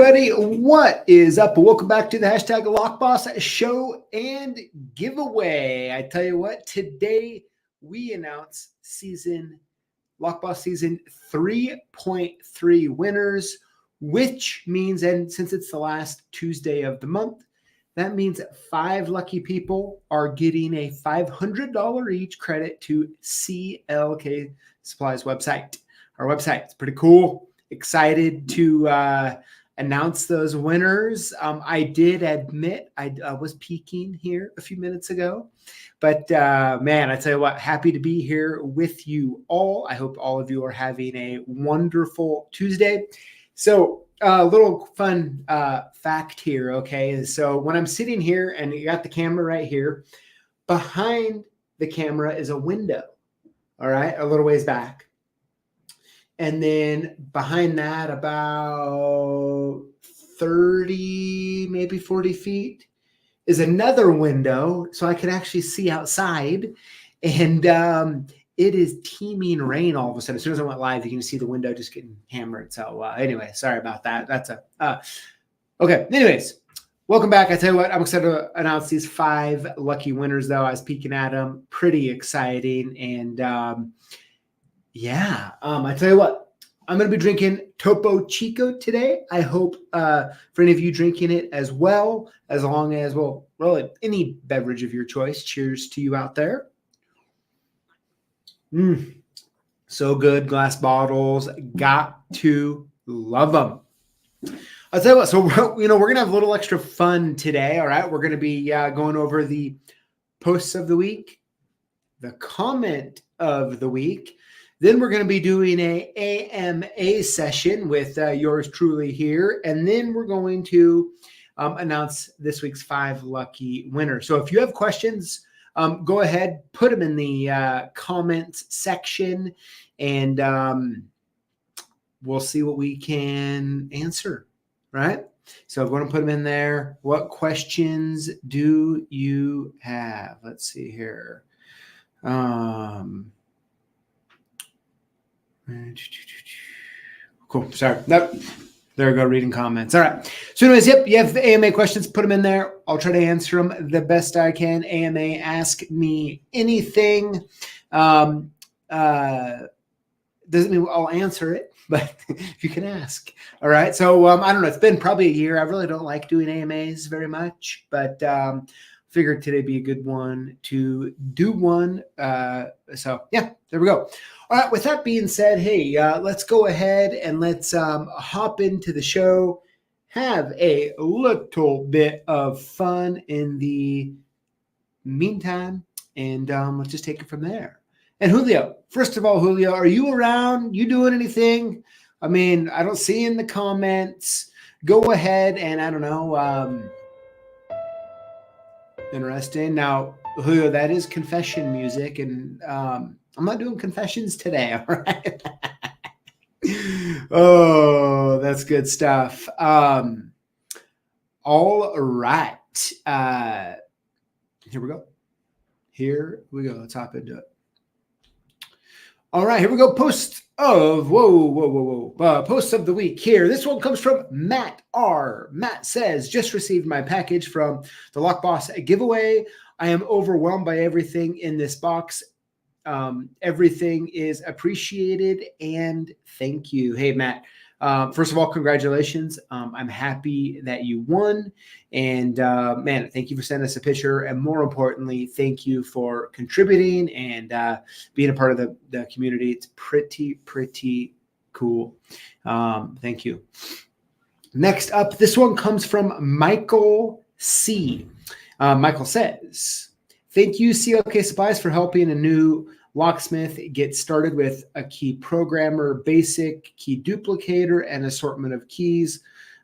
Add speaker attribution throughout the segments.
Speaker 1: everybody, what is up? Welcome back to the hashtag Lockboss Show and Giveaway. I tell you what, today we announce Lockboss season 3.3 winners, which means, and since it's the last Tuesday of the month, that means 5 lucky people are getting a $500 each credit to CLK Supplies website. Our website, it's pretty cool. Excited to announce those winners. I did admit I was peeking here a few minutes ago, but man, I tell you what, happy to be here with you all. I hope all of you are having a wonderful Tuesday. So a little fun fact here, okay? So when I'm sitting here and you got the camera right here, behind the camera is a window, all right, a little ways back. And then behind that, about 30, maybe 40 feet, is another window, so I can actually see outside. And it is teeming rain all of a sudden. As soon as I went live, you can see the window just getting hammered. So anyway, sorry about that. That's okay. Anyways, welcome back. I tell you what, I'm excited to announce these 5 lucky winners, though. I was peeking at them. Pretty exciting. And yeah, I tell you what, I'm going to be drinking Topo Chico today. I hope for any of you drinking it as well, as long as, well, really any beverage of your choice. Cheers to you out there. So good. Glass bottles. Got to love them. I'll tell you what, so we're going to have a little extra fun today. All right. We're going to be going over the posts of the week, the comment of the week. Then we're going to be doing a AMA session with yours truly here. And then we're going to announce this week's 5 lucky winners. So if you have questions, go ahead, put them in the comments section, and we'll see what we can answer, right? So we're going to put them in there. What questions do you have? Let's see here. Cool. Sorry. Nope. There we go. Reading comments. All right. So anyways, yep. You have the AMA questions. Put them in there. I'll try to answer them the best I can. AMA, ask me anything. Doesn't mean I'll answer it, but you can ask. All right. So I don't know. It's been probably a year. I really don't like doing AMAs very much, but figured today be a good one to do one. So yeah, there we go. All right. With that being said, hey, let's go ahead and let's hop into the show. Have a little bit of fun in the meantime, and let's just take it from there. And Julio, first of all, Julio, are you around? You doing anything? I mean, I don't see in the comments. Go ahead and I don't know. Interesting. Now, Julio, that is confession music, and I'm not doing confessions today. All right. Oh, that's good stuff. All right. Here we go. Here we go. Let's hop into it. All right, here we go. Post of post of the week here. This one comes from Matt R. Matt says, just received my package from the Lockboss giveaway. I am overwhelmed by everything in this box. Everything is appreciated and thank you. Hey, Matt. First of all, congratulations. I'm happy that you won. And man, thank you for sending us a picture. And more importantly, thank you for contributing and being a part of the community. It's pretty cool. Thank you. Next up, this one comes from Michael C. Michael says, thank you, CLK Supplies, for helping a new locksmith get started with a key programmer, basic key duplicator, and assortment of keys,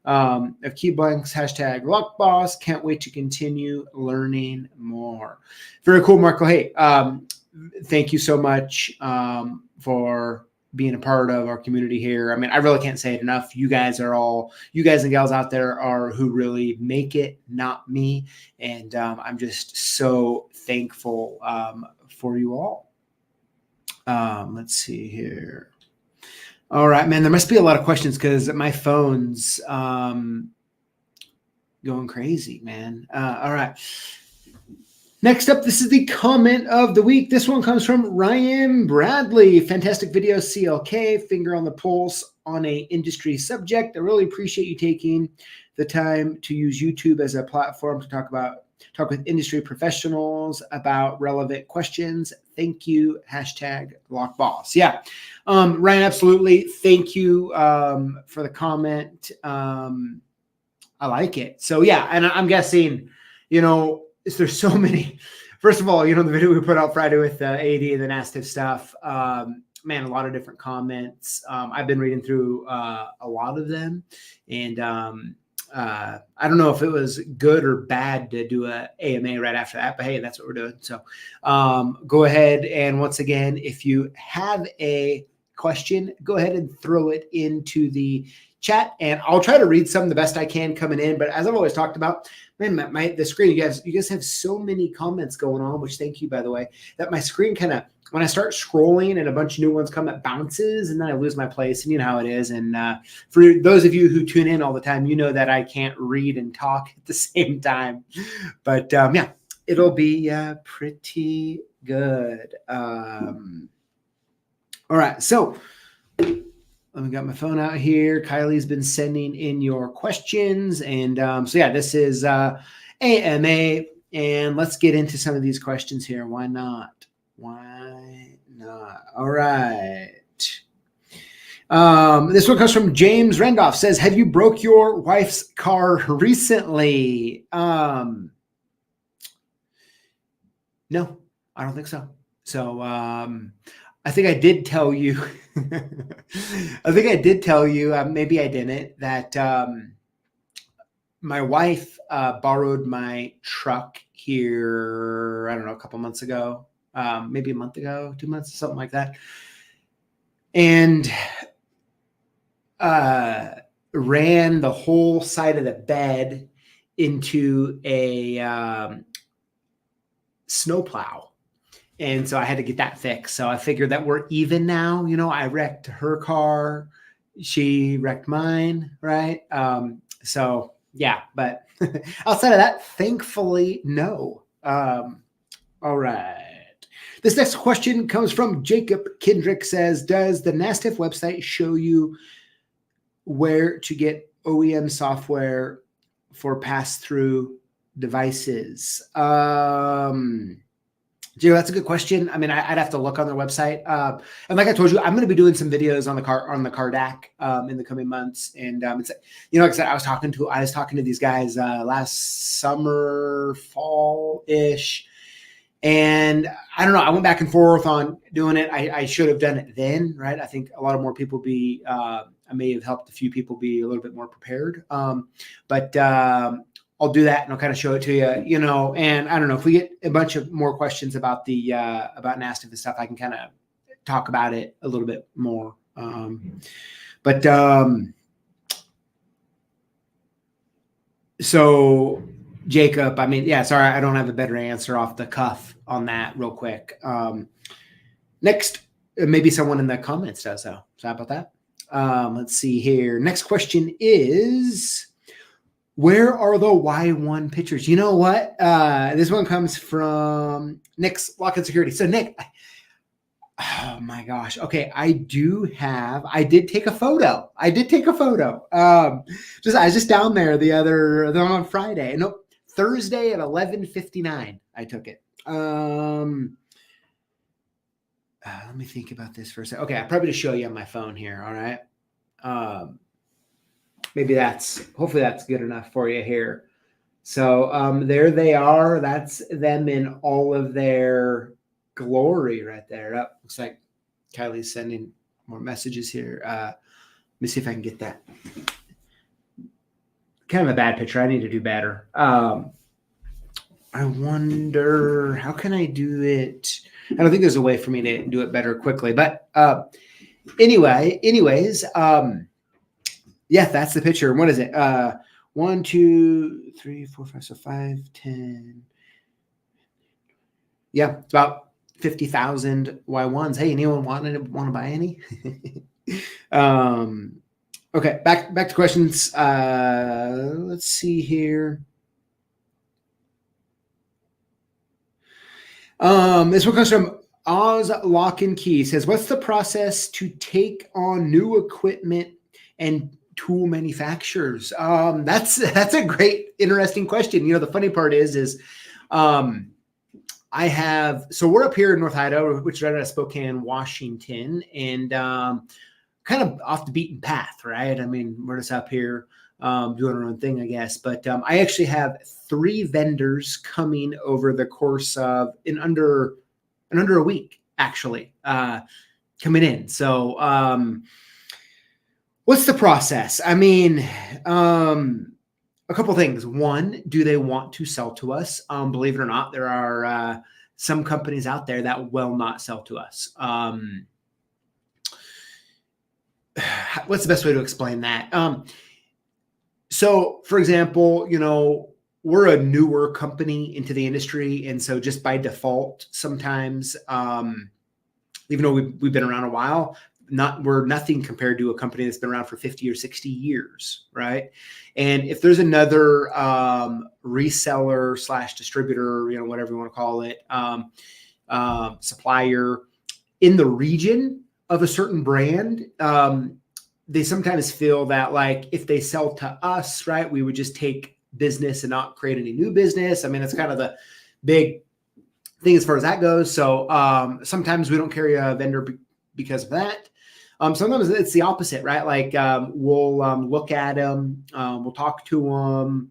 Speaker 1: of key blanks, hashtag Lockboss. Can't wait to continue learning more. Very cool, Marco. Hey, thank you so much for being a part of our community here. I mean, I really can't say it enough. You guys and gals out there are who really make it, not me. And I'm just so thankful for you all. Let's see here. All right, man. There must be a lot of questions because my phone's going crazy, man. All right. Next up, this is the comment of the week. This one comes from Ryan Bradley. Fantastic video, CLK, finger on the pulse on a industry subject. I really appreciate you taking the time to use YouTube as a platform to talk with industry professionals about relevant questions. Thank you. Hashtag Lockboss. Yeah. Ryan, absolutely. Thank you for the comment. I like it. So yeah, and I'm guessing, there's so many. First of all, the video we put out Friday with the AD and the Nastiff stuff, man, a lot of different comments. I've been reading through a lot of them, and I don't know if it was good or bad to do a AMA right after that, but hey, that's what we're doing. So go ahead, and once again, if you have a question, go ahead and throw it into the chat, and I'll try to read some the best I can coming in. But as I've always talked about, man, the screen, you guys have so many comments going on, which thank you, by the way, that my screen kind of, when I start scrolling and a bunch of new ones come, it bounces and then I lose my place, and you know how it is. And for those of you who tune in all the time, you know that I can't read and talk at the same time. But yeah, it'll be pretty good. All right, so let me got my phone out here. Kylie's been sending in your questions. And so yeah, this is AMA. And let's get into some of these questions here. Why not? Why not? All right. This one comes from James Rendoff. Says, have you broke your wife's car recently? No, I don't think so. So I think I did tell you. Maybe I didn't. That my wife borrowed my truck here. I don't know, a couple months ago, maybe a month ago, 2 months, something like that, and ran the whole side of the bed into a snowplow. And so I had to get that fixed. So I figured that we're even now. I wrecked her car. She wrecked mine, right? So yeah, but outside of that, thankfully, no. All right. This next question comes from Jacob Kendrick. Says, does the Nastiff website show you where to get OEM software for pass-through devices? Gio, that's a good question. I mean, I'd have to look on their website. And like I told you, I'm going to be doing some videos on the car deck in the coming months. And it's, like I said, I was talking to these guys last summer, fall-ish. And I don't know, I went back and forth on doing it. I should have done it then, right? I think a lot of more people I may have helped a few people be a little bit more prepared. But I'll do that and I'll kind of show it to you, and I don't know if we get a bunch of more questions about about Nastiff and stuff, I can kind of talk about it a little bit more. So Jacob, I mean, yeah, sorry, I don't have a better answer off the cuff on that real quick. Next, maybe someone in the comments does though. So how about that? Let's see here. Next question is, where are the Y1 pictures? You know what? This one comes from Nick's Lock and Security. So Nick, oh my gosh. Okay, I did take a photo. I was just down there on Friday. Nope, Thursday at 11:59. I took it. Let me think about this for a second. Okay, I'll probably just show you on my phone here. All right. Hopefully that's good enough for you here. So there they are. That's them in all of their glory right there. Oh, looks like Kylie's sending more messages here. Let me see if I can get that. Kind of a bad picture. I need to do better. I wonder, how can I do it? I don't think there's a way for me to do it better quickly. But anyways, yeah, that's the picture. What is it? 1, 2, 3, 4, 5, so 5, 10. Yeah, it's about 50,000 Y1s. Hey, anyone want to buy any? Okay, back to questions. Let's see here. This one comes from Oz Lock and Key. Says, what's the process to take on new equipment and tool manufacturers? That's a great, interesting question. You know, the funny part is so we're up here in North Idaho, which is right out of Spokane, Washington, and kind of off the beaten path, right? I mean, we're just up here doing our own thing, I guess. But I actually have 3 vendors coming over the course of in under a week, actually, coming in. So what's the process? I mean, a couple things. One, do they want to sell to us? Believe it or not, there are some companies out there that will not sell to us. What's the best way to explain that? So, for example, you know, we're a newer company into the industry. And so just by default, sometimes, even though we've been around a while, we're nothing compared to a company that's been around for 50 or 60 years, right? And if there's another reseller / distributor, you know, whatever you want to call it, supplier in the region of a certain brand, they sometimes feel that like if they sell to us, right, we would just take business and not create any new business. I mean, it's kind of the big thing as far as that goes. So sometimes we don't carry a vendor because of that. Sometimes it's the opposite, right? Like we'll look at them, we'll talk to them.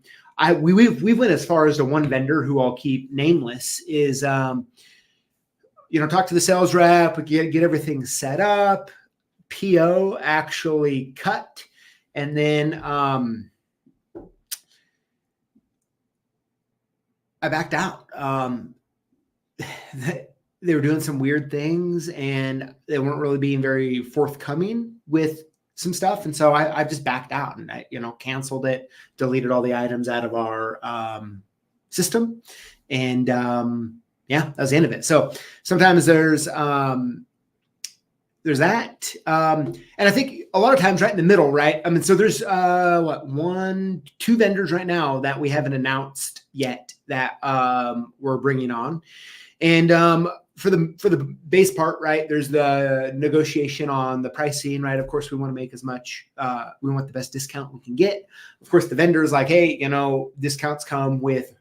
Speaker 1: We went as far as the one vendor who I'll keep nameless is, you know, talk to the sales rep, get everything set up, PO actually cut, and then I backed out. They were doing some weird things and they weren't really being very forthcoming with some stuff. And so I just backed out and I, you know, canceled it, deleted all the items out of our system. And yeah, that was the end of it. So sometimes there's that. And I think a lot of times right in the middle, right? I mean, so there's 2 vendors right now that we haven't announced yet that we're bringing on. And for the base part, right, there's the negotiation on the pricing, right? Of course, we want to make as much, we want the best discount we can get. Of course, the vendor is like, hey, you know, discounts come with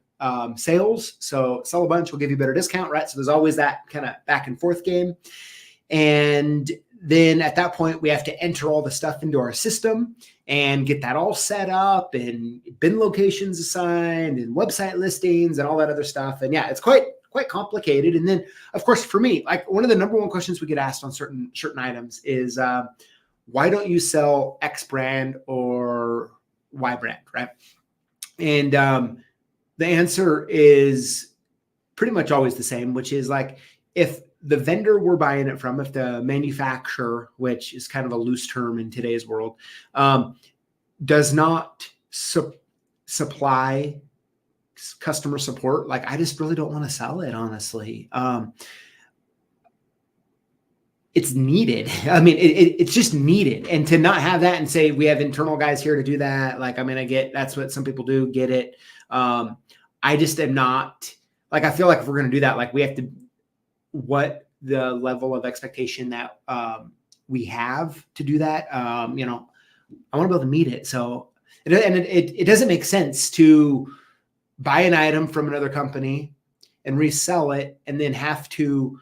Speaker 1: sales. So sell a bunch, we'll give you a better discount, right? So there's always that kind of back and forth game. And then at that point, we have to enter all the stuff into our system and get that all set up and bin locations assigned and website listings and all that other stuff. And yeah, it's quite complicated. And then, of course, for me, like one of the number one questions we get asked on certain items is, why don't you sell X brand or Y brand, right? And the answer is pretty much always the same, which is like, if the vendor we're buying it from, if the manufacturer, which is kind of a loose term in today's world, does not supply customer support, like I just really don't want to sell it, honestly. It's needed. I mean, it's just needed. And to not have that and say, we have internal guys here to do that. Like, I mean, I get, that's what some people do, get it. I just am not, like, I feel like if we're going to do that, like we have to, what the level of expectation that we have to do that, you know, I want to be able to meet it. So, it doesn't make sense to buy an item from another company and resell it and then have to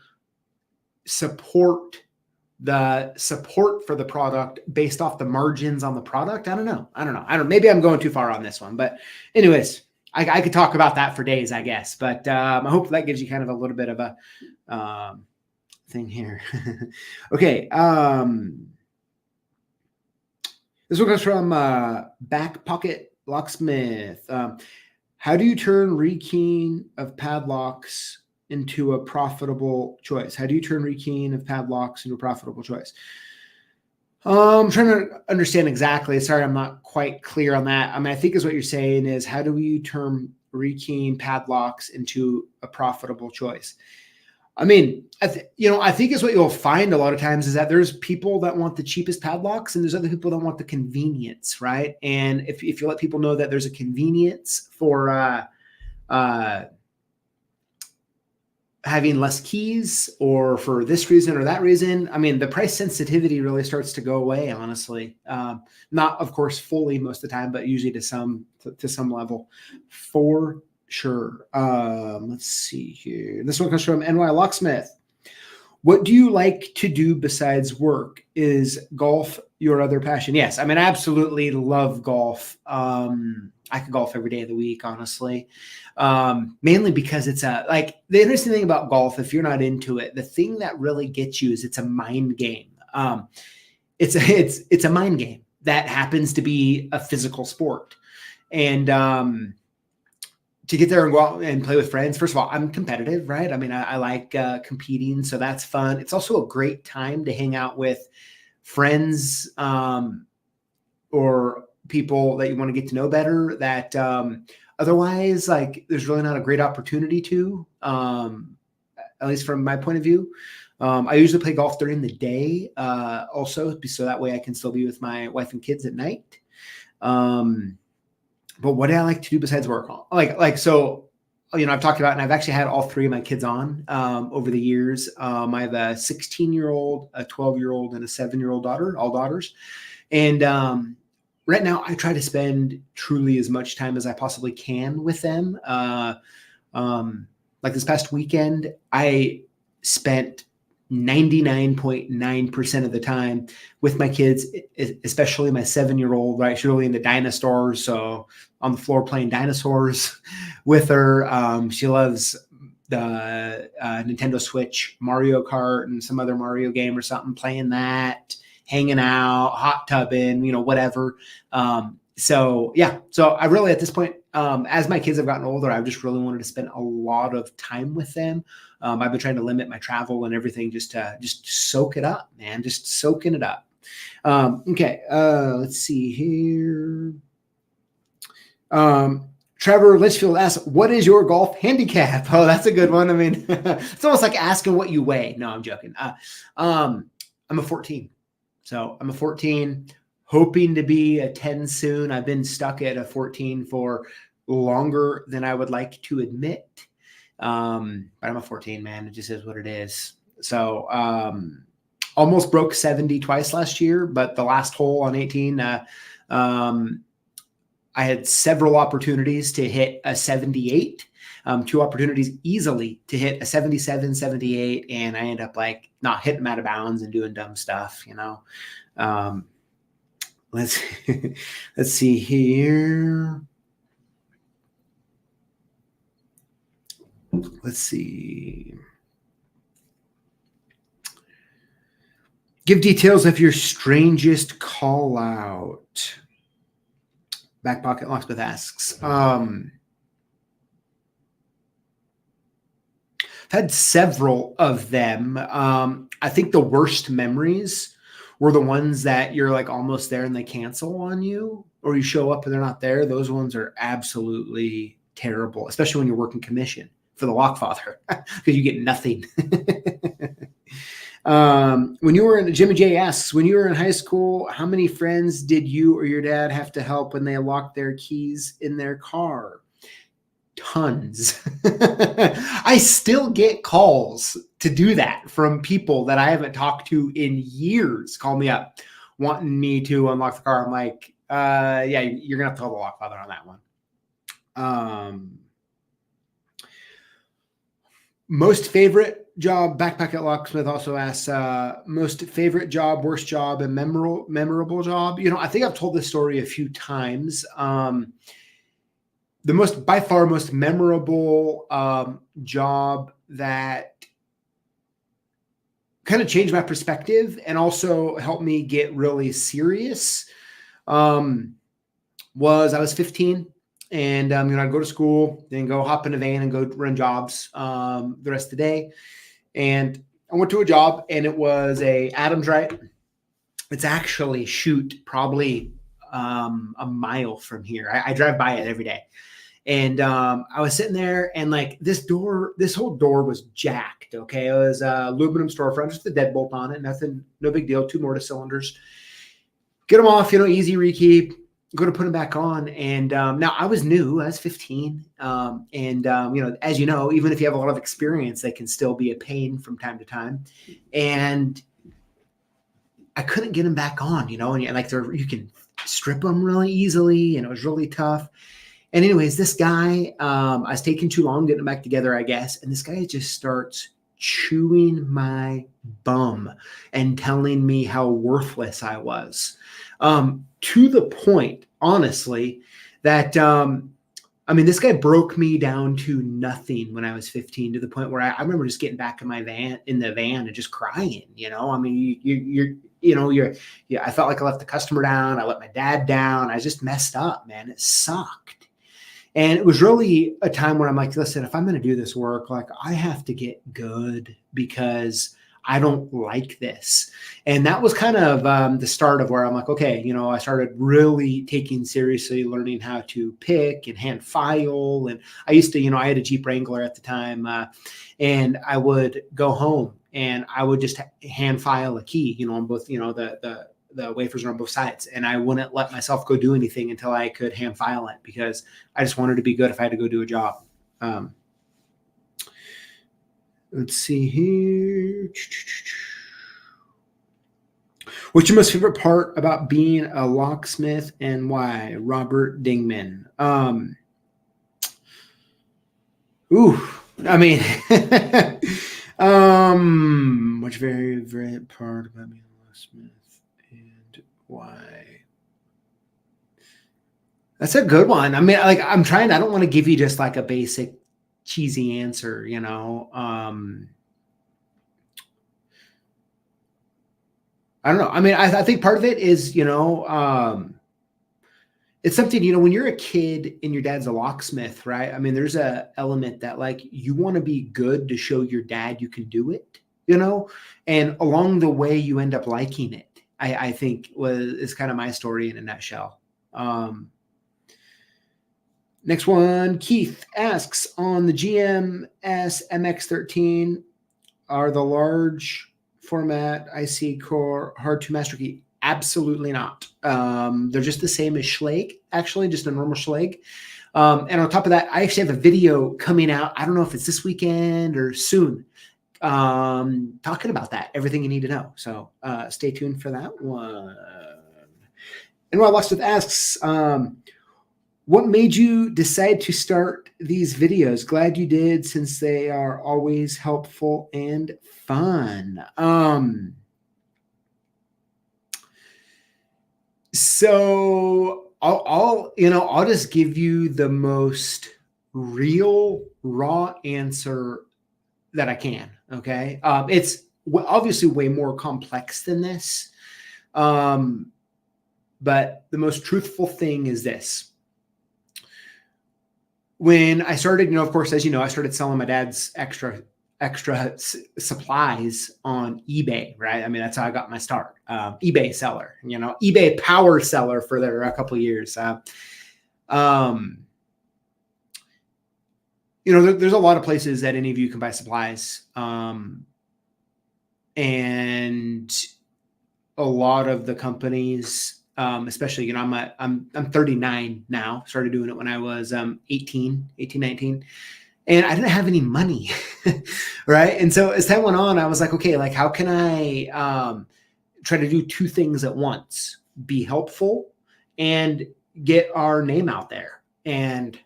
Speaker 1: support for the product based off the margins on the product. I don't know. Maybe I'm going too far on this one, but anyways, I could talk about that for days, I guess, but I hope that gives you kind of a little bit of a thing here. Okay. This one comes from Back Pocket Locksmith. How do you turn rekeying of padlocks into a profitable choice? How do you turn rekeying of padlocks into a profitable choice? I'm trying to understand exactly. Sorry, I'm not quite clear on that. I mean, I think is what you're saying is, how do you turn rekeying padlocks into a profitable choice? I mean, I think is what you'll find a lot of times is that there's people that want the cheapest padlocks and there's other people that want the convenience, right? And if you let people know that there's a convenience for having less keys or for this reason or that reason, I mean, the price sensitivity really starts to go away, honestly. Not, of course, fully most of the time, but usually to some level for sure. Let's see here. This one comes from NY Locksmith. What do you like to do besides work? Is golf your other passion? Yes. I mean, I absolutely love golf. I could golf every day of the week, honestly. Mainly because it's the interesting thing about golf, if you're not into it, the thing that really gets you is it's a mind game. It's a mind game that happens to be a physical sport. And to get there and go out and play with friends, first of all, I'm competitive, right? I mean, I like competing, so that's fun. It's also a great time to hang out with friends or people that you want to get to know better that otherwise, like, there's really not a great opportunity to, at least from my point of view. I usually play golf during the day also, so that way I can still be with my wife and kids at night. But what do I like to do besides work? So, I've talked about, and I've actually had all three of my kids on over the years. I have a 16-year-old, a 12-year-old, and a 7-year-old daughter, all daughters. And right now I try to spend truly as much time as I possibly can with them. Like this past weekend, I spent 99.9% of the time with my kids, especially my 7-year-old, right? She's really into dinosaurs. So on the floor playing dinosaurs with her. She loves the Nintendo Switch, Mario Kart, and some other Mario game or something, playing that, hanging out, hot tubbing, whatever. So I really, at this point, as my kids have gotten older, I've just really wanted to spend a lot of time with them. I've been trying to limit my travel and everything just to soak it up, man, just soaking it up. Okay. Let's see here. Trevor Litchfield asks, what is your golf handicap? Oh, that's a good one. I mean, it's almost like asking what you weigh. No, I'm joking. I'm a 14. So I'm a 14, hoping to be a 10 soon. I've been stuck at a 14 for longer than I would like to admit. But I'm a 14, man. It just is what it is. So almost broke 70 twice last year, but the last hole on 18, I had several opportunities to hit a 78, 2 opportunities easily to hit a 77, 78, and I end up like not hitting them out of bounds and doing dumb stuff, Let's see here. Let's see. Give details of your strangest call out. Back Pocket Locksmith asks. I've had several of them. I think the worst memories were the ones that you're like almost there and they cancel on you, or you show up and they're not there. Those ones are absolutely terrible, especially when you're working commission for the Lockfather because you get nothing. When you were in, Jimmy J asks, when you were in high school, how many friends did you or your dad have to help when they locked their keys in their car? Tons. I still get calls to do that from people that I haven't talked to in years. Call me up wanting me to unlock the car. I'm like, yeah, you're gonna have to call the Lockfather on that one. Most favorite job, Backpack at Locksmith also asks, most favorite job, worst job, and memorable job. I think I've told this story a few times. The by far most memorable job that kind of changed my perspective and also helped me get really serious was I was 15. And I'd go to school, then go hop in a van and go run jobs the rest of the day. And I went to a job, and it was a Adams Right. It's actually probably a mile from here. I drive by it every day. And I was sitting there, and like this whole door was jacked. Okay, it was a aluminum storefront, just a deadbolt on it, nothing, no big deal. 2 mortise cylinders. Get them off, easy rekey. Go to put them back on, and now I was new. I was 15, as you know, even if you have a lot of experience, they can still be a pain from time to time. And I couldn't get them back on, and like you can strip them really easily, and it was really tough. And anyways, this guy, I was taking too long getting them back together, I guess, and this guy just starts chewing my bum and telling me how worthless I was. To the point, honestly, that, this guy broke me down to nothing when I was 15, to the point where I remember just getting back in the van and just crying, I felt like I let the customer down. I let my dad down. I just messed up, man. It sucked. And it was really a time where I'm like, listen, if I'm going to do this work, like I have to get good, because I don't like this. And that was kind of the start of where I'm like, okay, I started really taking seriously learning how to pick and hand file. And I used to, I had a Jeep Wrangler at the time, and I would go home and I would just hand file a key, on both, the wafers are on both sides. And I wouldn't let myself go do anything until I could hand file it, because I just wanted to be good if I had to go do a job. Let's see here. What's your most favorite part about being a locksmith and why? Robert Dingman. What's your favorite part about being a locksmith and why? That's a good one. I don't want to give you just like a basic cheesy answer, I don't know. I think part of it is, it's something, when you're a kid and your dad's a locksmith, right? There's a element that like you want to be good to show your dad you can do it, and along the way you end up liking it. I think is kind of my story in a nutshell. Next one, Keith asks, on the GMS MX13, are the large format IC core hard to master key? Absolutely not. They're just the same as Schlage, actually, just a normal Schlage. And on top of that, I actually have a video coming out. I don't know if it's this weekend or soon, talking about that, everything you need to know. So stay tuned for that one. And while Locksmith asks, what made you decide to start these videos? Glad you did, since they are always helpful and fun. So I'll just give you the most real, raw answer that I can. Okay. It's obviously way more complex than this. But the most truthful thing is this. When I started, of course, as you know, I started selling my dad's extra supplies on eBay, right? That's how I got my start. eBay seller, eBay power seller for a couple of years. There's a lot of places that any of you can buy supplies. And a lot of the companies, especially, I'm 39 now, started doing it when I was 18, 19. And I didn't have any money, right? And so as time went on, I was like, okay, like how can I try to do 2 things at once? Be helpful and get our name out there. And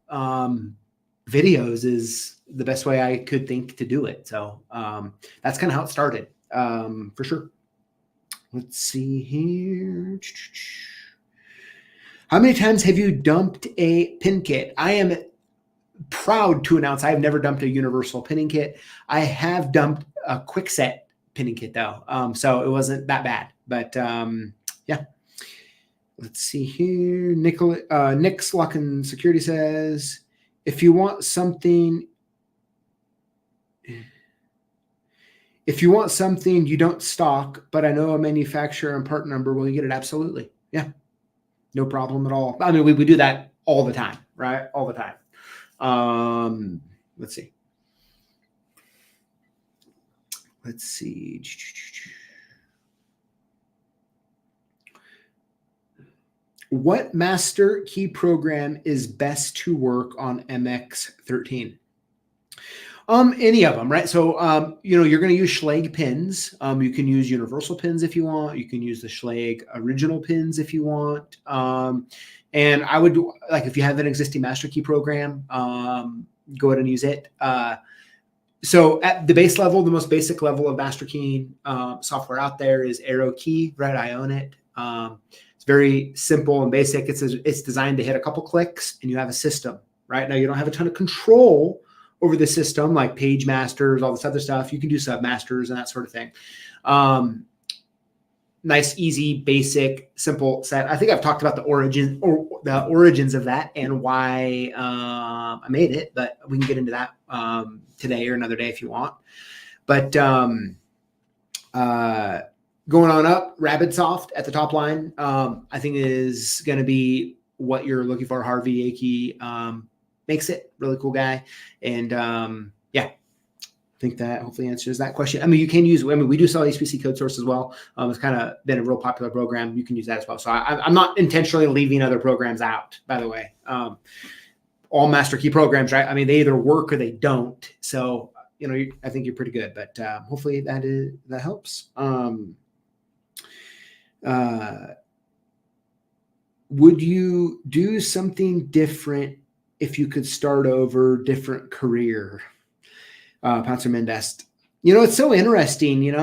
Speaker 1: videos is the best way I could think to do it. So that's kind of how it started, for sure. Let's see here. How many times have you dumped a pin kit? I am proud to announce I have never dumped a universal pinning kit. I have dumped a quick set pinning kit though. So it wasn't that bad, but yeah. Let's see here. Nick's Lock and Security says, if you want something you don't stock, but I know a manufacturer and part number, will you get it? Absolutely. Yeah. No problem at all. We do that all the time, right? All the time. Let's see. What master key program is best to work on MX13? Any of them, right? So, you're going to use Schlage pins. You can use universal pins if you want. You can use the Schlage original pins if you want. And I would do, like, if you have an existing master key program, go ahead and use it. So at the base level, the most basic level of master keying software out there is rekey, right? I own it. It's very simple and basic. It's designed to hit a couple clicks and you have a system, right? Now you don't have a ton of control over the system, like page masters, all this other stuff. You can do submasters and that sort of thing. Nice, easy, basic, simple set. I think I've talked about the origins of that and why I made it, but we can get into that today or another day if you want. But going on up, RabbitSoft at the top line, I think is going to be what you're looking for. Harvey Akey makes it. Really cool guy. And yeah, I think that hopefully answers that question. I mean, you can use, we do sell HPC code source as well. It's kind of been a real popular program. You can use that as well. So I'm not intentionally leaving other programs out, by the way. All master key programs, right? I mean, they either work or they don't. So, I think you're pretty good, but hopefully that helps. Would you do something different if you could start over, different career? Pouncer Mendest. It's so interesting,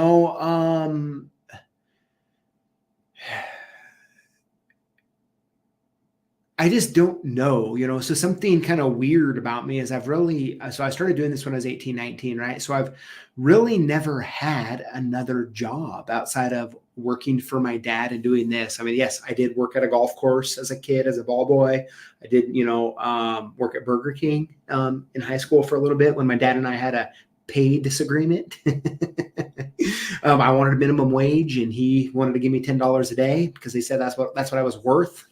Speaker 1: I just don't know, so something kind of weird about me is so I started doing this when I was 18, 19, right? So I've really never had another job outside of working for my dad and doing this. I mean, yes, I did work at a golf course as a kid, as a ball boy. I did, work at Burger King in high school for a little bit when my dad and I had a pay disagreement. I wanted a minimum wage and he wanted to give me $10 a day because he said that's what I was worth.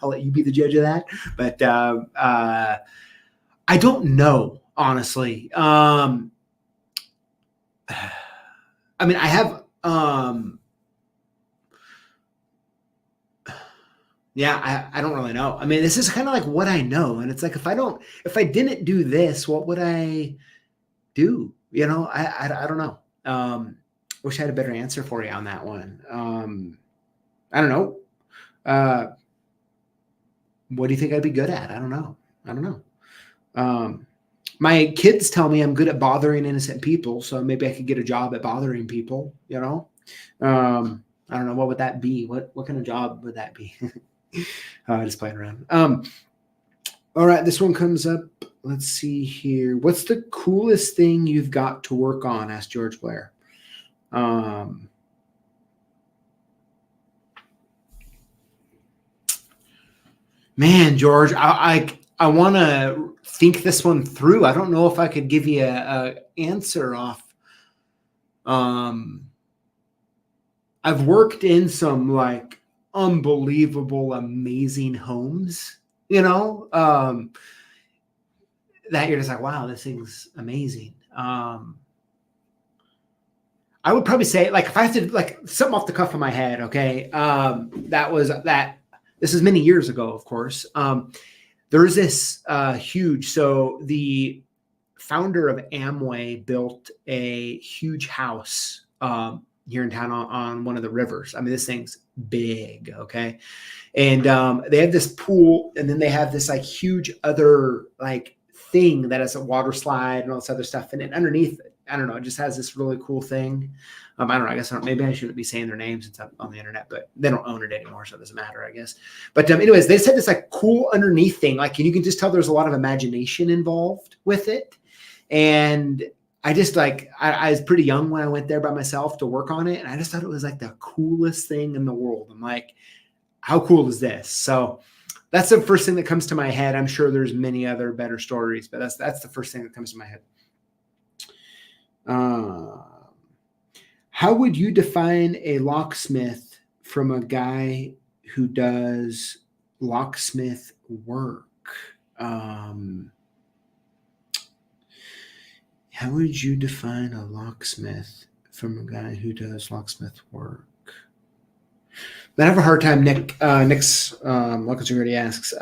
Speaker 1: I'll let you be the judge of that. But I don't know, honestly. I mean, I have yeah, I don't really know. I mean, this is kind of like what I know. And it's like, if I didn't do this, what would I do? I don't know. Wish I had a better answer for you on that one. I don't know. What do you think I'd be good at? I don't know. My kids tell me I'm good at bothering innocent people. So maybe I could get a job at bothering people, I don't know. What would that be? What kind of job would that be? Just playing around. All right. This one comes up. Let's see here. What's the coolest thing you've got to work on? Asked George Blair. Man, George, I want to think this one through. I don't know if I could give you a answer off. I've worked in some like unbelievable, amazing homes, that you're just like, wow, this thing's amazing. I would probably say, like, if I have to, like, something off the cuff of my head, okay, this is many years ago, of course. There is this huge, so the founder of Amway built a huge house here in town on one of the rivers. I mean, this thing's big, okay? And they have this pool, and then they have this, like, huge other, like, thing that has a water slide and all this other stuff. And then underneath it, I don't know, it just has this really cool thing. I don't know, I guess maybe I shouldn't be saying their names. It's up on the internet, but they don't own it anymore, so it doesn't matter, I guess. But anyways, they said this like cool underneath thing, like, and you can just tell there's a lot of imagination involved with it. And I just like, I was pretty young when I went there by myself to work on it. And I just thought it was like the coolest thing in the world. I'm like, how cool is this? So that's the first thing that comes to my head. I'm sure there's many other better stories, but that's the first thing that comes to my head. How would you define a locksmith from a guy who does locksmith work? How would you define a locksmith from a guy who does locksmith work? I have a hard time. Nick's local security asks.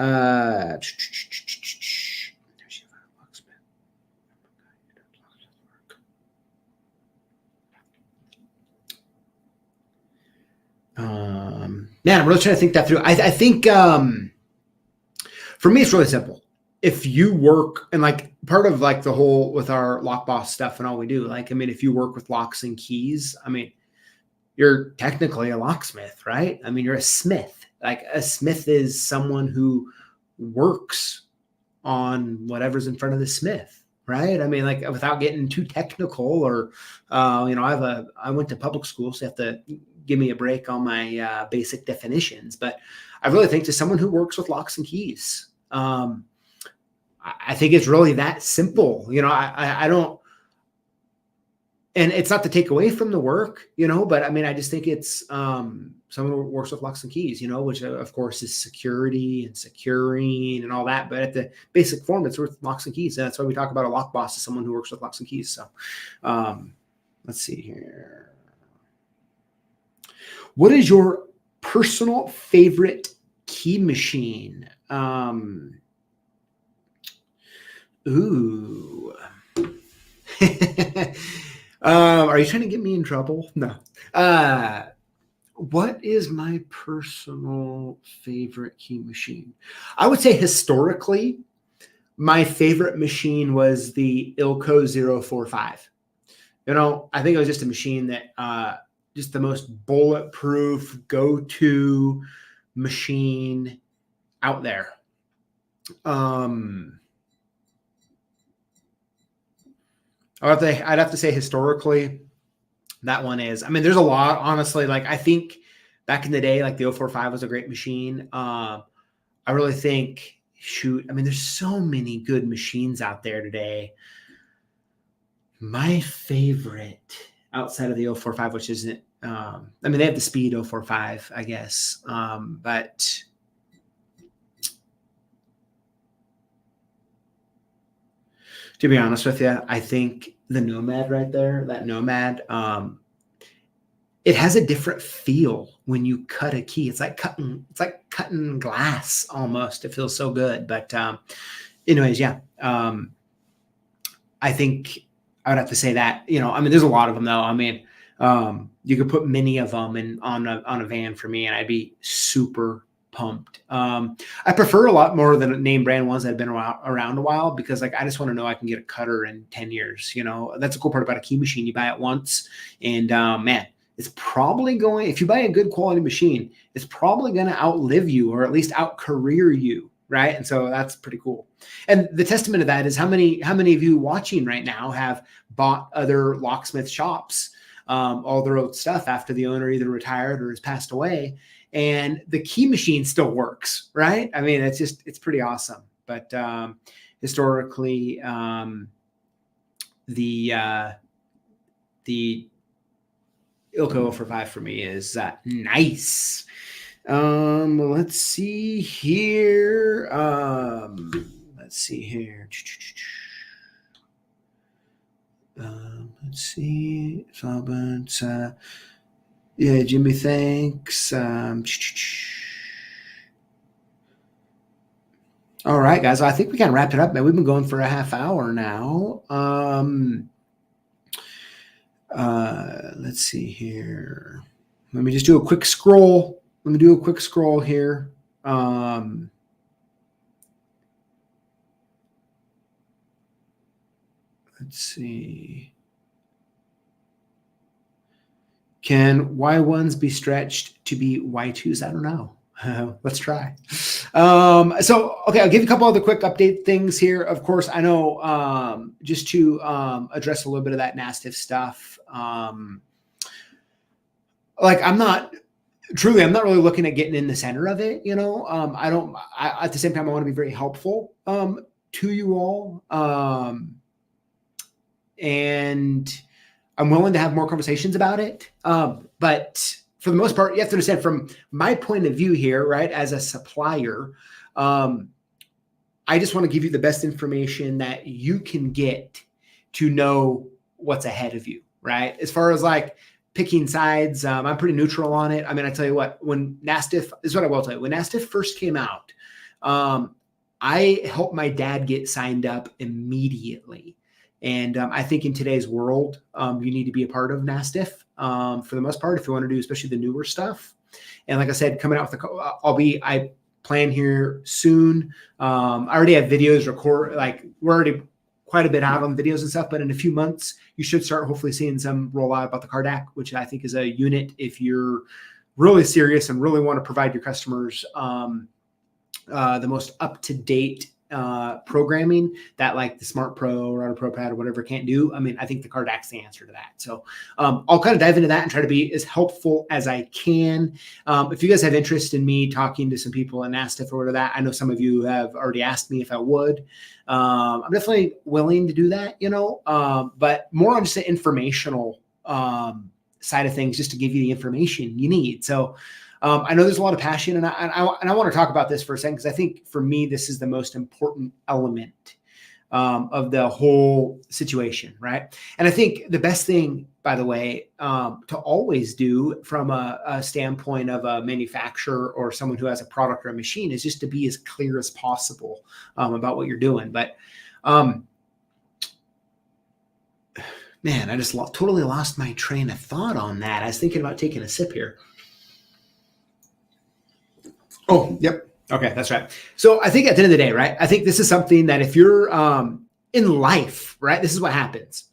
Speaker 1: Man, I'm really trying to think that through. I think for me, it's really simple. If you work, and like part of like the whole with our Lockboss stuff and all we do, like, I mean, if you work with locks and keys, I mean, you're technically a locksmith, right? I mean, you're a smith. Like a smith is someone who works on whatever's in front of the smith, right? I mean, like without getting too technical or, I went to public school, so you have to give me a break on my basic definitions. But I really think to someone who works with locks and keys, I think it's really that simple. I don't, and it's not to take away from the work, but I mean, I just think it's someone who works with locks and keys, which of course is security and securing and all that. But at the basic form, it's with locks and keys. And that's why we talk about a lock boss as someone who works with locks and keys. So let's see here. What is your personal favorite key machine? Ooh. Are you trying to get me in trouble? No. What is my personal favorite key machine? I would say historically, my favorite machine was the CLK 045. I think it was just a machine that just the most bulletproof go-to machine out there. I'd have to say historically, that one is. I mean, there's a lot, honestly. Like, I think back in the day, like the 045 was a great machine. I really think, I mean, there's so many good machines out there today. My favorite outside of the 045, which isn't, I mean, they have the Speed 045, I guess. But to be honest with you, I think the Nomad right there, that Nomad, it has a different feel when you cut a key. It's like cutting glass almost. It feels so good. But anyways, yeah. I think I would have to say that, I mean, there's a lot of them though. I mean, you could put many of them on a van for me and I'd be super pumped. I prefer a lot more than name brand ones that have been around a while, because like I just want to know I can get a cutter in 10 years. That's a cool part about a key machine. You buy it once and man, it's probably going, if you buy a good quality machine, it's probably going to outlive you or at least out career you. Right. And so that's pretty cool. And the testament of that is how many of you watching right now have bought other locksmith shops, all their old stuff after the owner either retired or has passed away. And the key machine still works, right? I mean, it's pretty awesome. But historically, the CLK 045 for me is nice. Let's see here. Let's see. Yeah, Jimmy, thanks. All right, guys. I think we kind of wrapped it up, man. We've been going for a half hour now. Let's see here. Let me just do a quick scroll. Here. Let's see. Can Y1s be stretched to be Y2s? I don't know. Let's try. So, okay, I'll give you a couple other quick update things here. Of course, I know just to address a little bit of that Mastiff stuff. Like I'm not really looking at getting in the center of it. At the same time, I want to be very helpful to you all. And I'm willing to have more conversations about it. But for the most part, you have to understand from my point of view here, right, as a supplier, I just want to give you the best information that you can get to know what's ahead of you, right? As far as like picking sides, I'm pretty neutral on it. I mean, I tell you what, when Nastiff, this is what I will tell you. When Nastiff first came out, I helped my dad get signed up immediately. And I think in today's world, you need to be a part of Nastiff for the most part, if you want to do especially the newer stuff. And like I said, coming out with I plan here soon. I already have videos like we're already quite a bit out on videos and stuff, but in a few months, you should start hopefully seeing some rollout about the Cardac, which I think is a unit if you're really serious and really want to provide your customers the most up-to-date programming that like the Smart Pro or Auto Pro Pad or whatever can't do. I mean, I think the Cardac's the answer to that. So I'll kind of dive into that and try to be as helpful as I can. If you guys have interest in me talking to some people and asked if or that, I know some of you have already asked me if I would. I'm definitely willing to do that, but more on just the informational side of things, just to give you the information you need. So I know there's a lot of passion, and I want to talk about this for a second, because I think for me, this is the most important element of the whole situation, right? And I think the best thing, by the way, to always do from a standpoint of a manufacturer or someone who has a product or a machine is just to be as clear as possible about what you're doing. But man, I just totally lost my train of thought on that. I was thinking about taking a sip here. Oh, yep. Okay, that's right. So I think at the end of the day, right, I think this is something that if you're in life, right, this is what happens.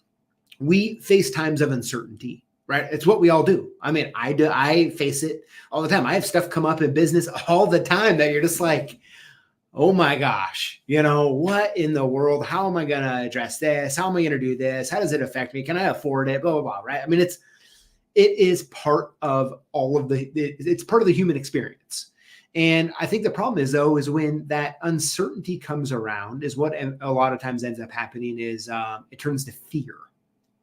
Speaker 1: We face times of uncertainty, right? It's what we all do. I mean, I face it all the time. I have stuff come up in business all the time that you're just like, oh my gosh, what in the world? How am I going to address this? How am I going to do this? How does it affect me? Can I afford it? Blah, blah, blah, right? I mean, it is part of it's part of the human experience. And I think the problem is when that uncertainty comes around, is what a lot of times ends up happening is it turns to fear,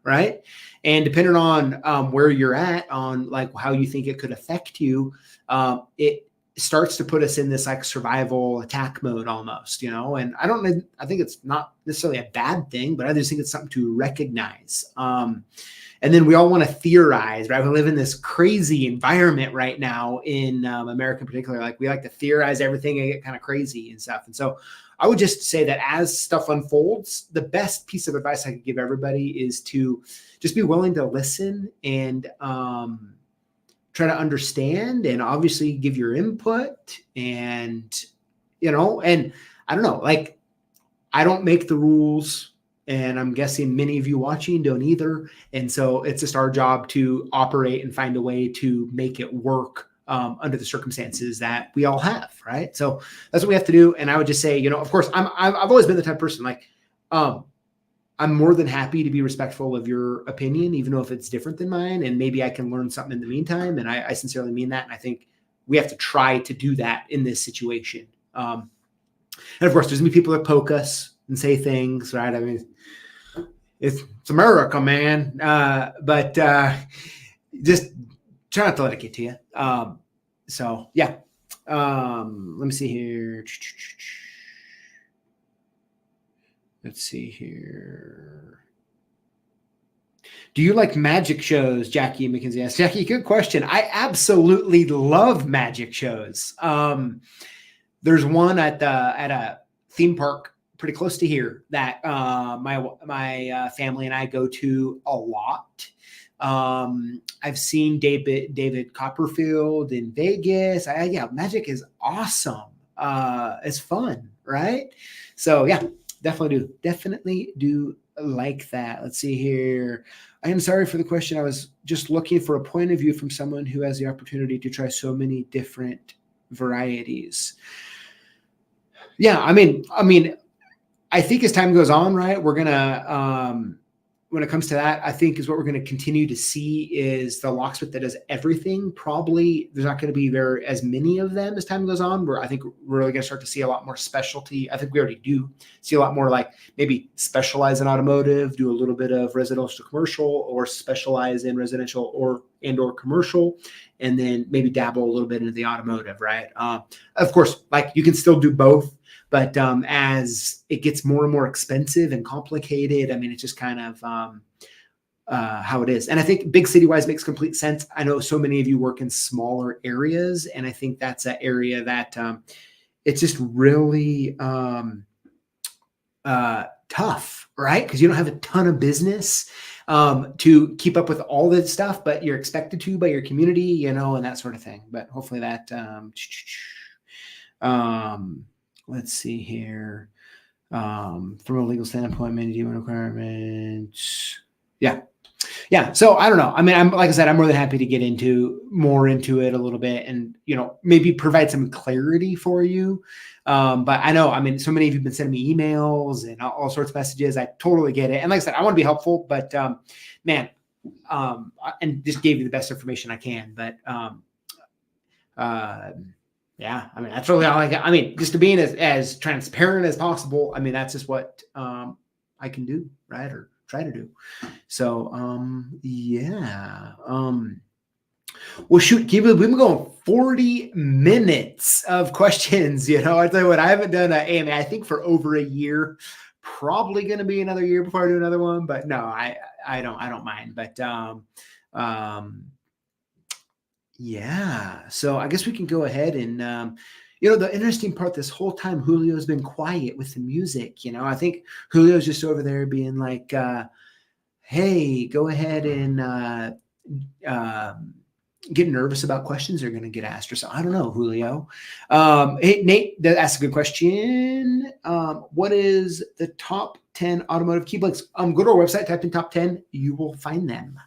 Speaker 1: right? And depending on where you're at, on like how you think it could affect you, it starts to put us in this like survival attack mode almost, and I think it's not necessarily a bad thing, but I just think it's something to recognize. And then we all want to theorize, right? We live in this crazy environment right now in America in particular. Like we like to theorize everything and get kind of crazy and stuff. And so I would just say that as stuff unfolds, the best piece of advice I could give everybody is to just be willing to listen and try to understand, and obviously give your input. And, and I don't know, like I don't make the rules. And I'm guessing many of you watching don't either. And so it's just our job to operate and find a way to make it work under the circumstances that we all have, right? So that's what we have to do. And I would just say, of course, I've always been the type of person like, I'm more than happy to be respectful of your opinion, even though if it's different than mine, and maybe I can learn something in the meantime. And I sincerely mean that. And I think we have to try to do that in this situation. And of course, there's gonna be people that poke us and say things, right? I mean, it's America, man. But just try not to let it get to you. So yeah. Let me see here. Let's see here. Do you like magic shows, Jackie McKenzie asked? Jackie, good question. I absolutely love magic shows. There's one at a theme park pretty close to here that my family and I go to a lot. I've seen David Copperfield in Vegas. Magic is awesome. It's fun, right? So yeah, definitely do like that. Let's see here. I am sorry for the question. I was just looking for a point of view from someone who has the opportunity to try so many different varieties. Yeah, I mean, I think as time goes on, right, we're gonna when it comes to that, I think is what we're going to continue to see is the locksmith that does everything. Probably there's not going to be as many of them as time goes on, where I think we're really going to start to see a lot more specialty. I think we already do see a lot more like maybe specialize in automotive, do a little bit of residential commercial, or specialize in residential or and or commercial, and then maybe dabble a little bit into the automotive, right? Of course, like you can still do both, but as it gets more and more expensive and complicated, I mean, it's just kind of how it is. And I think big city wise makes complete sense. I know so many of you work in smaller areas, and I think that's an area that it's just really tough, right? Because you don't have a ton of business to keep up with all this stuff, but you're expected to by your community, you know, and that sort of thing. But hopefully that, let's see here. From a legal standpoint, management requirements. Yeah. So I don't know. I mean, like I said, I'm more than happy to get more into it a little bit and, you know, maybe provide some clarity for you. But I know, I mean, so many of you have been sending me emails and all sorts of messages. I totally get it. And like I said, I want to be helpful, but man, and just gave you the best information I can. But yeah, I mean, that's really all I got. I mean, just to being as transparent as possible. I mean, that's just what I can do, right? Or try to do. So, yeah. Well, shoot, we've been going 40 minutes of questions. You know, I tell you what, I haven't done an AMA, I think, for over a year. Probably going to be another year before I do another one, but no, I don't mind. But yeah. So I guess we can go ahead and you know, the interesting part this whole time, Julio's been quiet with the music. You know, I think Julio's just over there being like, hey, go ahead and get nervous about questions that are going to get asked or something. I don't know, Julio. Hey, Nate, that's a good question. What is the top 10 automotive key blanks? Go to our website, type in top 10, you will find them.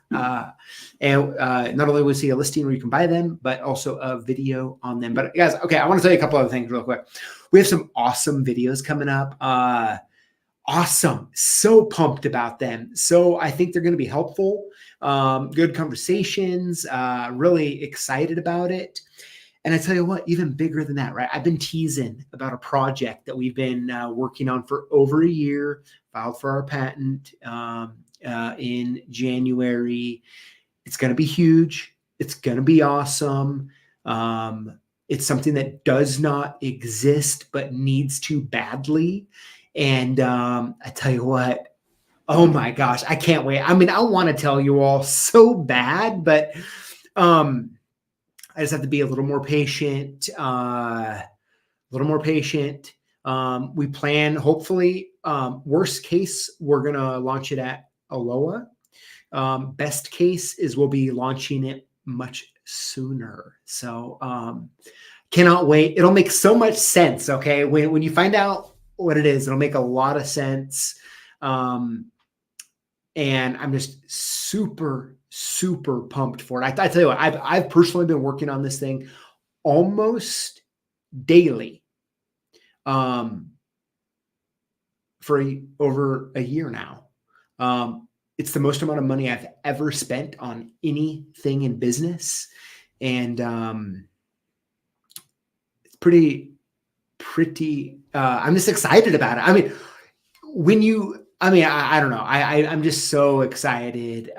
Speaker 1: And not only will you see a listing where you can buy them, but also a video on them. But guys, okay, I want to tell you a couple other things real quick. We have some awesome videos coming up. Awesome. So pumped about them. So I think they're going to be helpful. Good conversations, really excited about it. And I tell you what, even bigger than that, right? I've been teasing about a project that we've been working on for over a year, filed for our patent in January. It's going to be huge. It's going to be awesome. It's something that does not exist, but needs to badly. And I tell you what, oh my gosh, I can't wait. I mean, I want to tell you all so bad, but I just have to be a little more patient, We plan, hopefully, worst case, we're going to launch it at Aloha. Best case is we'll be launching it much sooner. So cannot wait. It'll make so much sense. Okay. When you find out what it is, it'll make a lot of sense. And I'm just super, super pumped for it. I tell you what, I've personally been working on this thing almost daily for over a year now. It's the most amount of money I've ever spent on anything in business. And it's pretty, I'm just excited about it. I mean, I don't know. I'm just so excited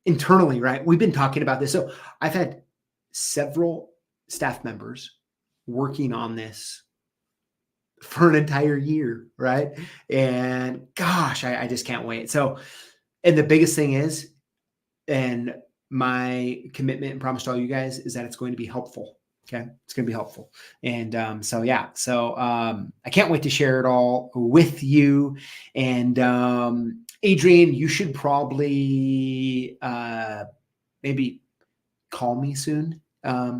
Speaker 1: internally, right? We've been talking about this. So I've had several staff members working on this for an entire year, right? And gosh, I just can't wait. So, and the biggest thing is, and my commitment and promise to all you guys is that it's going to be helpful. Okay. It's going to be helpful. And so, yeah. So I can't wait to share it all with you. And Adrian, you should probably maybe call me soon. Yeah.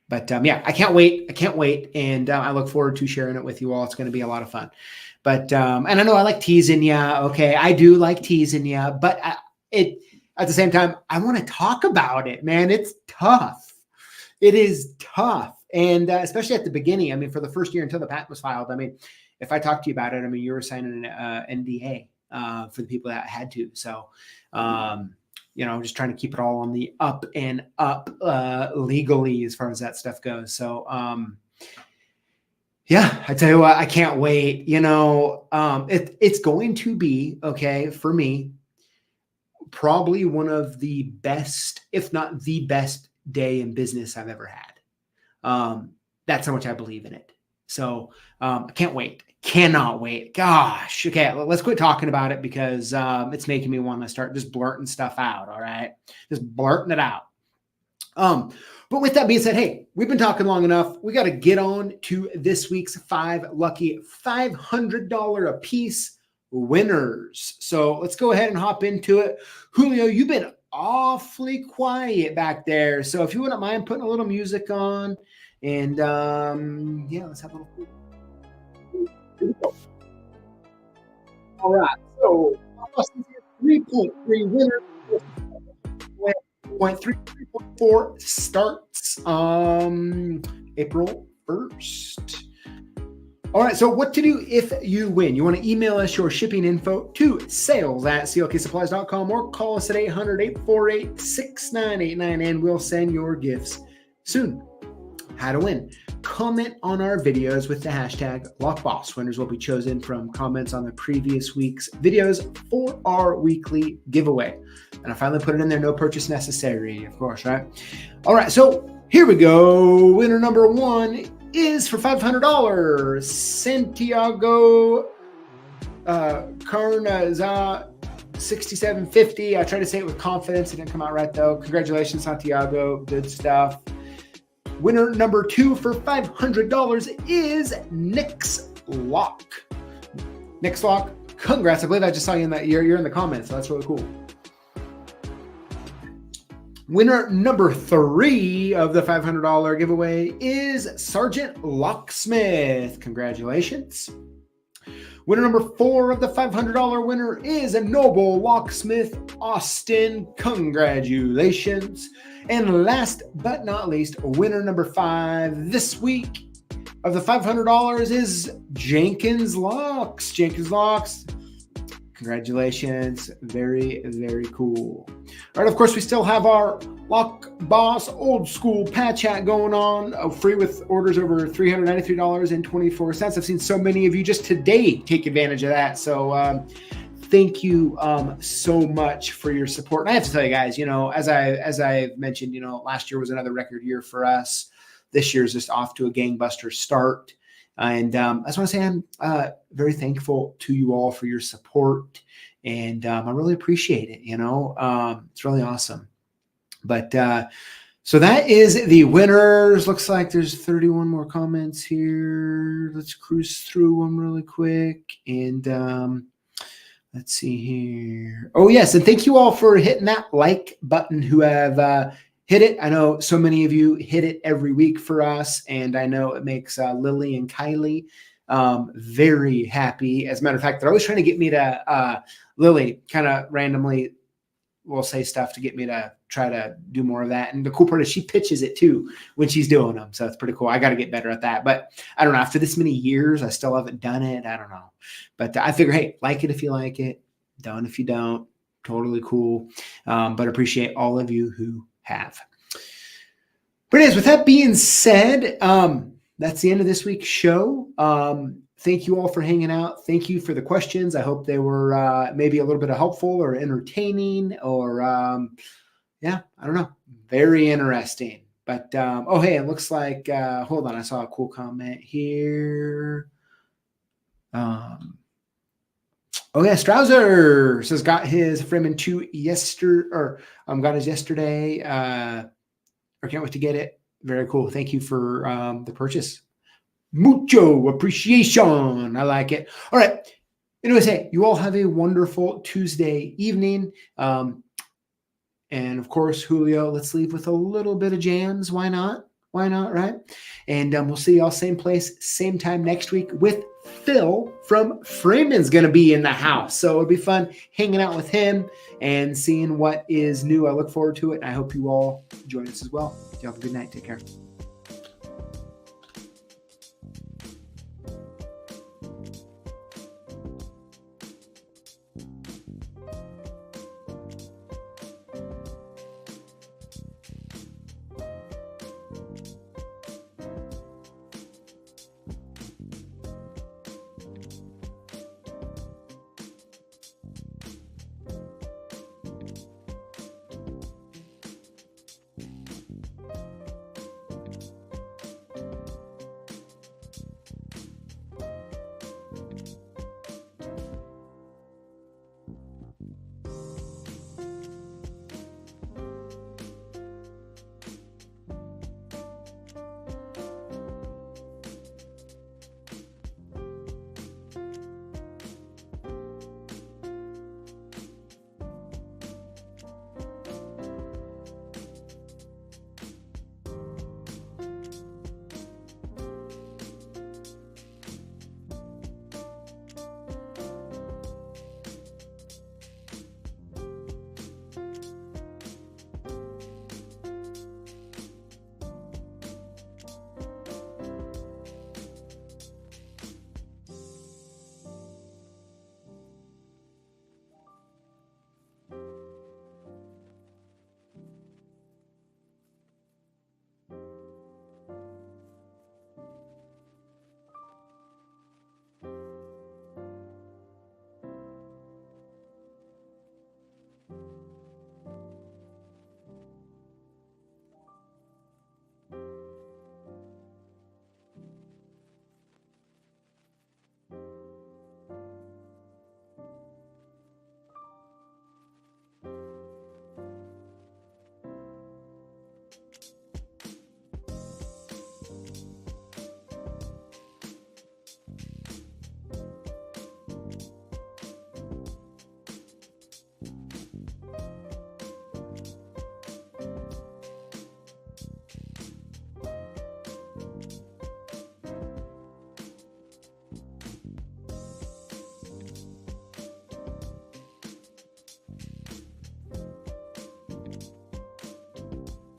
Speaker 1: But yeah, I can't wait. And I look forward to sharing it with you all. It's going to be a lot of fun. But and I know I like teasing you. Okay. I do like teasing you, but at the same time, I want to talk about it, man. It's tough. It is tough. And especially at the beginning, I mean, for the first year until the patent was filed, I mean, if I talked to you about it, I mean, you were signing an NDA for the people that had to. So, you know, just trying to keep it all on the up and up legally as far as that stuff goes. So, yeah, I tell you what, I can't wait. You know, it's going to be, okay, for me, probably one of the best, if not the best day in business I've ever had. That's how much I believe in it. So I can't wait. Cannot wait. Gosh. Okay, let's quit talking about it because it's making me want to start just blurting stuff out. All right. Just blurting it out. But with that being said, hey, we've been talking long enough. We got to get on to this week's 5 lucky $500 a piece winners. So let's go ahead and hop into it. Julio, you've been awfully quiet back there. So if you wouldn't mind putting a little music on and yeah, let's have a little. Here we go. All right. So 3.3 winners. 3.4 starts April 1st. All right, so what to do if you win? You want to email us your shipping info to sales@CLKsupplies.com or call us at 800-848-6989 and we'll send your gifts soon. How to win. Comment on our videos with the hashtag Lockboss. Winners will be chosen from comments on the previous week's videos for our weekly giveaway. And I finally put it in there, no purchase necessary, of course, right? All right, so here we go. Winner number 1 is for $500. Santiago Carnaza 6750. I tried to say it with confidence. It didn't come out right, though. Congratulations, Santiago. Good stuff. Winner number 2 for $500 is Nick's Lock. Nick's Lock, congrats. I believe I just saw you in that you're in the comments, so that's really cool. Winner number 3 of the $500 giveaway is Sergeant Locksmith. Congratulations. Winner number 4 of the $500 winner is a Noble Locksmith Austin. Congratulations. And last but not least, winner number 5 this week of the $500 is Jenkins Locks. Jenkins Locks. Congratulations. Very, very cool. All right, of course, we still have our Lockboss Old School Patch Hat going on, free with orders over $393.24. I've seen so many of you just today take advantage of that. So thank you so much for your support. And I have to tell you guys, you know, as I mentioned, you know, last year was another record year for us. This year's just off to a gangbuster start. And I just want to say I'm very thankful to you all for your support. And I really appreciate it. You know, it's really awesome. But so that is the winners. Looks like there's 31 more comments here. Let's cruise through them really quick. And let's see here. Oh, yes. And thank you all for hitting that like button who have hit it. I know so many of you hit it every week for us. And I know it makes Lily and Kylie very happy. As a matter of fact, they're always trying to get me to, Lily kind of randomly will say stuff to get me to try to do more of that. And the cool part is she pitches it too when she's doing them. So it's pretty cool. I got to get better at that. But I don't know. After this many years, I still haven't done it. I don't know. But I figure, hey, like it if you like it. Don't if you don't. Totally cool. But appreciate all of you who have. But anyways, with that being said, that's the end of this week's show. Thank you all for hanging out. Thank you for the questions. I hope they were maybe a little bit of helpful or entertaining or, yeah, I don't know. Very interesting. But, oh, hey, it looks like, hold on. I saw a cool comment here. Oh, yeah, Strouser says got his Freeman 2 yesterday, or got his yesterday, or can't wait to get it. Very cool. Thank you for the purchase. Mucho appreciation. I like it. All right. Anyways, hey, you all have a wonderful Tuesday evening. And of course, Julio, let's leave with a little bit of jams. Why not? Why not, right? And we'll see y'all same place, same time next week with Phil from Freeman's going to be in the house. So it'll be fun hanging out with him and seeing what is new. I look forward to it. And I hope you all join us as well. You have a good night. Take care.